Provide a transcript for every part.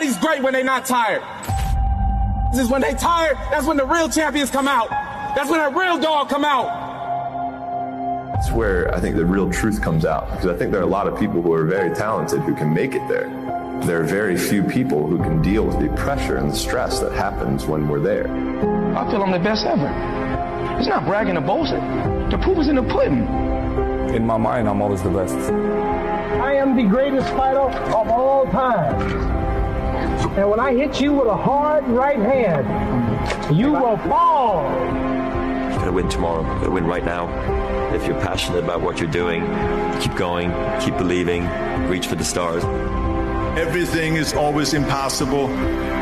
Nobody's great when they're not tired. This is when they tired, that's when the real champions come out. That's when that real dog come out. It's where I think the real truth comes out, because I think there are a lot of people who are very talented who can make it there. There are very few people who can deal with the pressure and the stress that happens when we're there. I feel I'm the best ever. It's not bragging or boasting. The proof is in the pudding. In my mind, I'm always the best. I am the greatest fighter of all time. And when I hit you with a hard right hand, you will fall. You're gonna win tomorrow. You're gonna win right now. If you're passionate about what you're doing, keep going, keep believing, reach for the stars. Everything is always impossible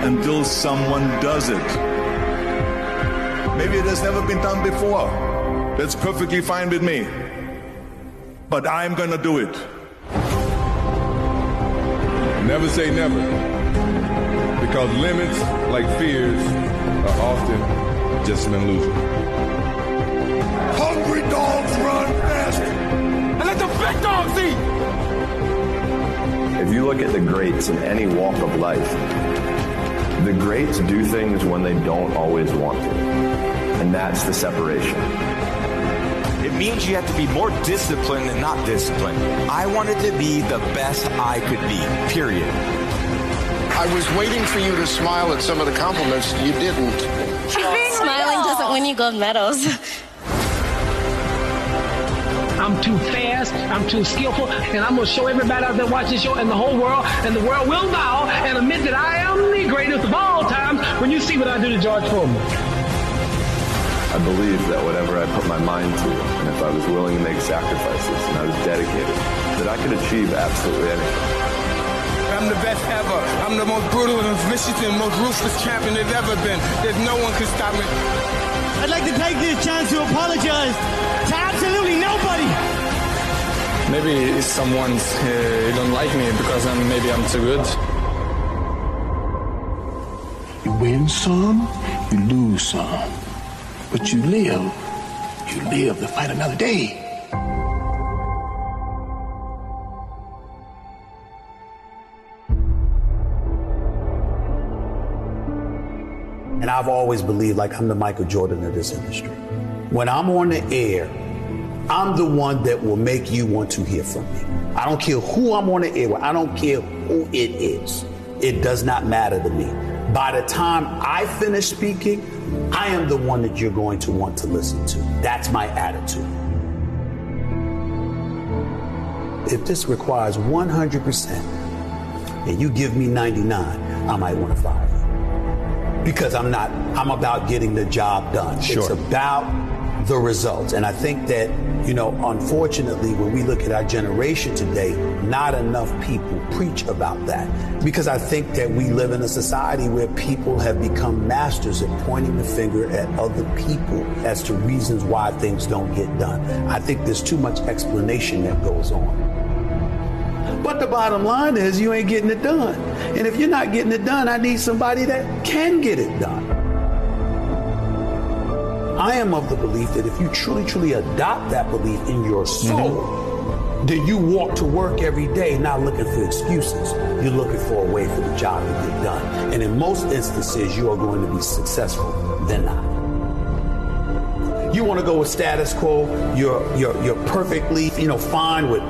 until someone does it. Maybe it has never been done before. That's perfectly fine with me. But I'm gonna do it. Never say never. Because limits, like fears, are often just an illusion. Hungry dogs run fast. And let the big dogs eat. If you look at the greats in any walk of life, the greats do things when they don't always want to. And that's the separation. It means you have to be more disciplined than not disciplined. I wanted to be the best I could be, period. I was waiting for you to smile at some of the compliments. You didn't. Smiling doesn't win you gold medals. I'm too fast, I'm too skillful, and I'm going to show everybody out there watching this show and the whole world, and the world will bow and admit that I am the greatest of all times when you see what I do to George Foreman. I believe that whatever I put my mind to, and if I was willing to make sacrifices and I was dedicated, that I could achieve absolutely anything. I'm the best ever. I'm the most brutal and vicious and most ruthless champion there's ever been. There's no one can stop me. I'd like to take this chance to apologize to absolutely nobody. Maybe someone don't like me because maybe I'm too good. You win some, you lose some. But you live to fight another day. And I've always believed like I'm the Michael Jordan of this industry. When I'm on the air, I'm the one that will make you want to hear from me. I don't care who I'm on the air with. I don't care who it is. It does not matter to me. By the time I finish speaking, I am the one that you're going to want to listen to. That's my attitude. If this requires 100% and you give me 99, I might want to fire you. Because I'm about getting the job done. Sure. It's about the results. And I think that, unfortunately, when we look at our generation today, not enough people preach about that. Because I think that we live in a society where people have become masters at pointing the finger at other people as to reasons why things don't get done. I think there's too much explanation that goes on. But the bottom line is you ain't getting it done. And if you're not getting it done, I need somebody that can get it done. I am of the belief that if you truly, truly adopt that belief in your soul, then you walk to work every day not looking for excuses. You're looking for a way for the job to get done. And in most instances, you are going to be successful than not. You want to go with status quo, you're perfectly, fine with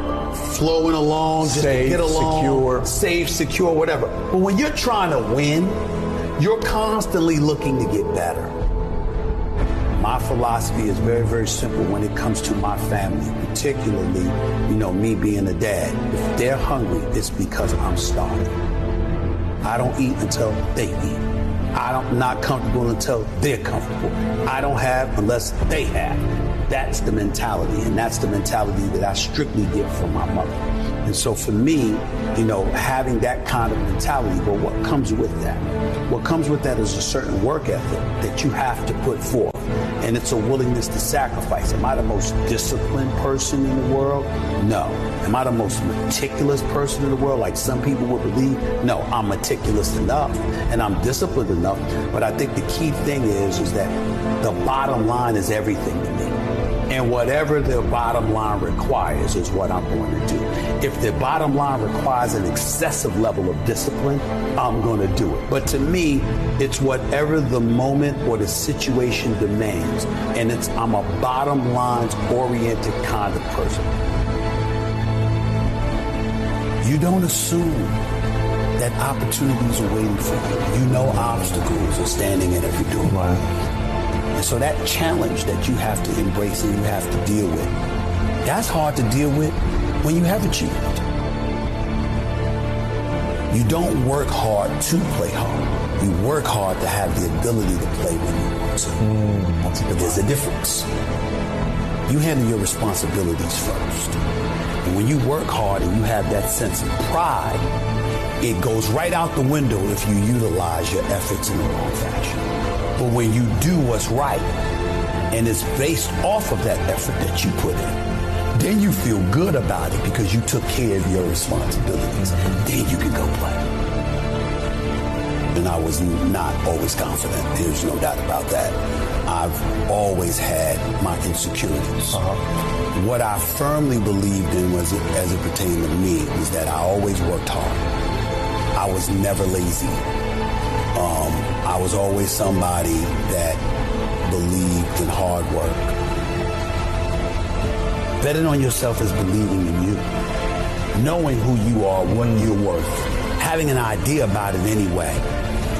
flowing along, just safe, to get along, secure. Safe, secure, whatever. But when you're trying to win, you're constantly looking to get better. My philosophy is very, very simple when it comes to my family, particularly, me being a dad. If they're hungry, it's because I'm starving. I don't eat until they eat. I'm not comfortable until they're comfortable. I don't have unless they have. That's the mentality, and that's the mentality that I strictly get from my mother. And so for me, having that kind of mentality, but what comes with that? What comes with that is a certain work ethic that you have to put forth, and it's a willingness to sacrifice. Am I the most disciplined person in the world? No. Am I the most meticulous person in the world, like some people would believe? No, I'm meticulous enough, and I'm disciplined enough, but I think the key thing is that the bottom line is everything to me. And whatever the bottom line requires is what I'm going to do. If the bottom line requires an excessive level of discipline, I'm going to do it. But to me, it's whatever the moment or the situation demands. And I'm a bottom lines oriented kind of person. You don't assume that opportunities are waiting for you. You know obstacles are standing at every door. Right. And so that challenge that you have to embrace and you have to deal with, that's hard to deal with when you have achieved. You don't work hard to play hard. You work hard to have the ability to play when you want to. But there's a difference. You handle your responsibilities first. And when you work hard and you have that sense of pride, it goes right out the window if you utilize your efforts in the wrong fashion. But when you do what's right and it's based off of that effort that you put in, then you feel good about it because you took care of your responsibilities. Then you can go play. And I was not always confident. There's no doubt about that. I've always had my insecurities. What I firmly believed in was, as it pertained to me, was that I always worked hard. I was never lazy. I was always somebody that believed in hard work. Betting on yourself is believing in you. Knowing who you are, what you're worth. Having an idea about it anyway.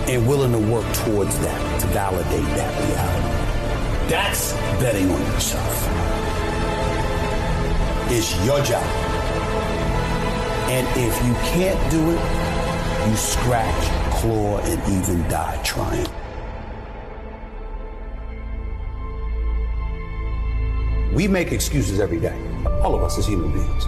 And willing to work towards that, to validate that reality. That's betting on yourself. It's your job. And if you can't do it, you scratch, claw, and even die trying. We make excuses every day, all of us as human beings.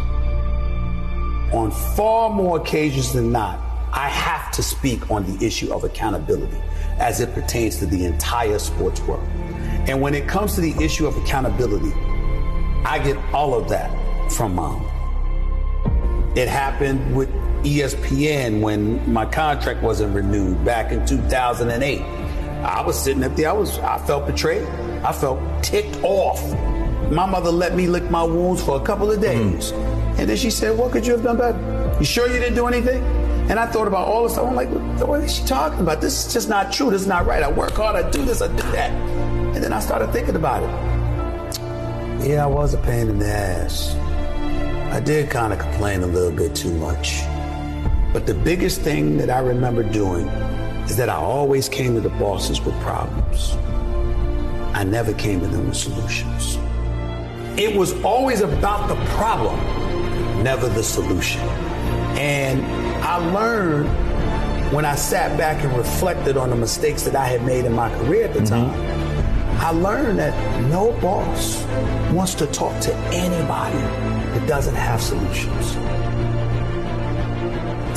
On far more occasions than not, I have to speak on the issue of accountability as it pertains to the entire sports world. And when it comes to the issue of accountability, I get all of that from Mom. It happened with ESPN when my contract wasn't renewed back in 2008. I was sitting up there, I felt betrayed. I felt ticked off. My mother let me lick my wounds for a couple of days. And then she said, what could you have done better? You sure you didn't do anything? And I thought about all this stuff. I'm like, what is she talking about? This is just not true. This is not right. I work hard. I do this. I do that. And then I started thinking about it. Yeah, I was a pain in the ass. I did kind of complain a little bit too much. But the biggest thing that I remember doing is that I always came to the bosses with problems. I never came to them with solutions. It was always about the problem, never the solution. And I learned when I sat back and reflected on the mistakes that I had made in my career at the time, I learned that no boss wants to talk to anybody that doesn't have solutions.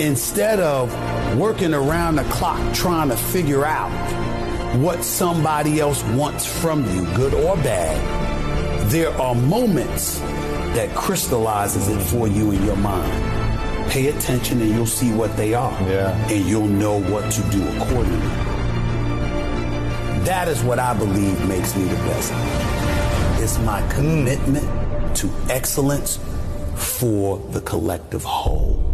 Instead of working around the clock trying to figure out what somebody else wants from you, good or bad, there are moments that crystallizes it for you in your mind. Pay attention and you'll see what they are. And you'll know what to do accordingly. That is what I believe makes me the best. It's my commitment to excellence for the collective whole.